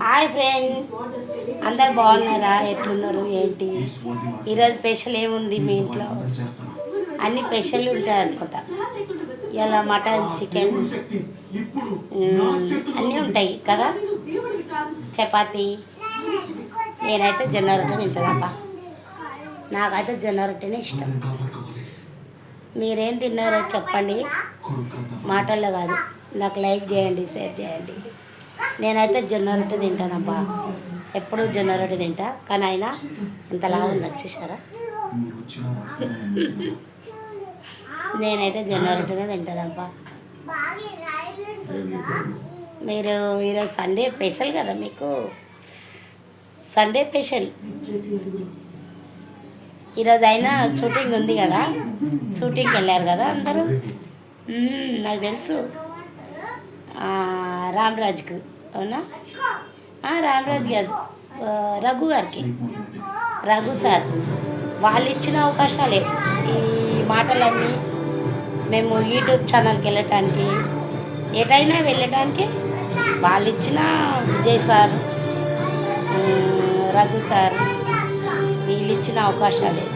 Hi friends, అందరు బాగున్నారా? ఎట్లున్నారు? ఏంటి ఈరోజు స్పెషల్ ఏముంది మీ ఇంట్లో? అన్ని స్పెషల్ ఉంటాయి అనుకుంటా. ఇలా మటన్, చికెన్ అన్నీ ఉంటాయి కదా. చపాతి. నేనైతే జొన్న రొట్టె తింటానబ్బా. నాకైతే జొన్న రొట్టెనే ఇష్టం. మీరేం తిన్నారో చెప్పండి, మాటల్లో కాదు. నాకు లైక్ చేయండి, షేర్ చేయండి. నేనైతే జొన్న రొట్టె తింటానబ్బా. ఎప్పుడు జొన్న రొట్టె తింటా, కానీ అయినా ఇంతలా వచ్చేసారా. నేనైతే జొన్న రొట్టెనే తింటానబ్బా. మీరు ఈరోజు సండే స్పెషల్ కదా, మీకు సండే స్పెషల్. ఈరోజు అయినా షూటింగ్ ఉంది కదా, షూటింగ్కి వెళ్ళారు కదా అందరూ. నాకు తెలుసు, రామరాజ్కు. అవునా? రామరాజ్ కాదు, రఘు గారికి, రఘు సార్. వాళ్ళు ఇచ్చిన అవకాశాలే ఈ మాటలన్నీ. మేము యూట్యూబ్ ఛానల్కి వెళ్ళటానికి, ఎటైనా వెళ్ళటానికి వాళ్ళు ఇచ్చిన విజయ్ సార్, రఘు సార్, వీళ్ళు ఇచ్చిన అవకాశాలే.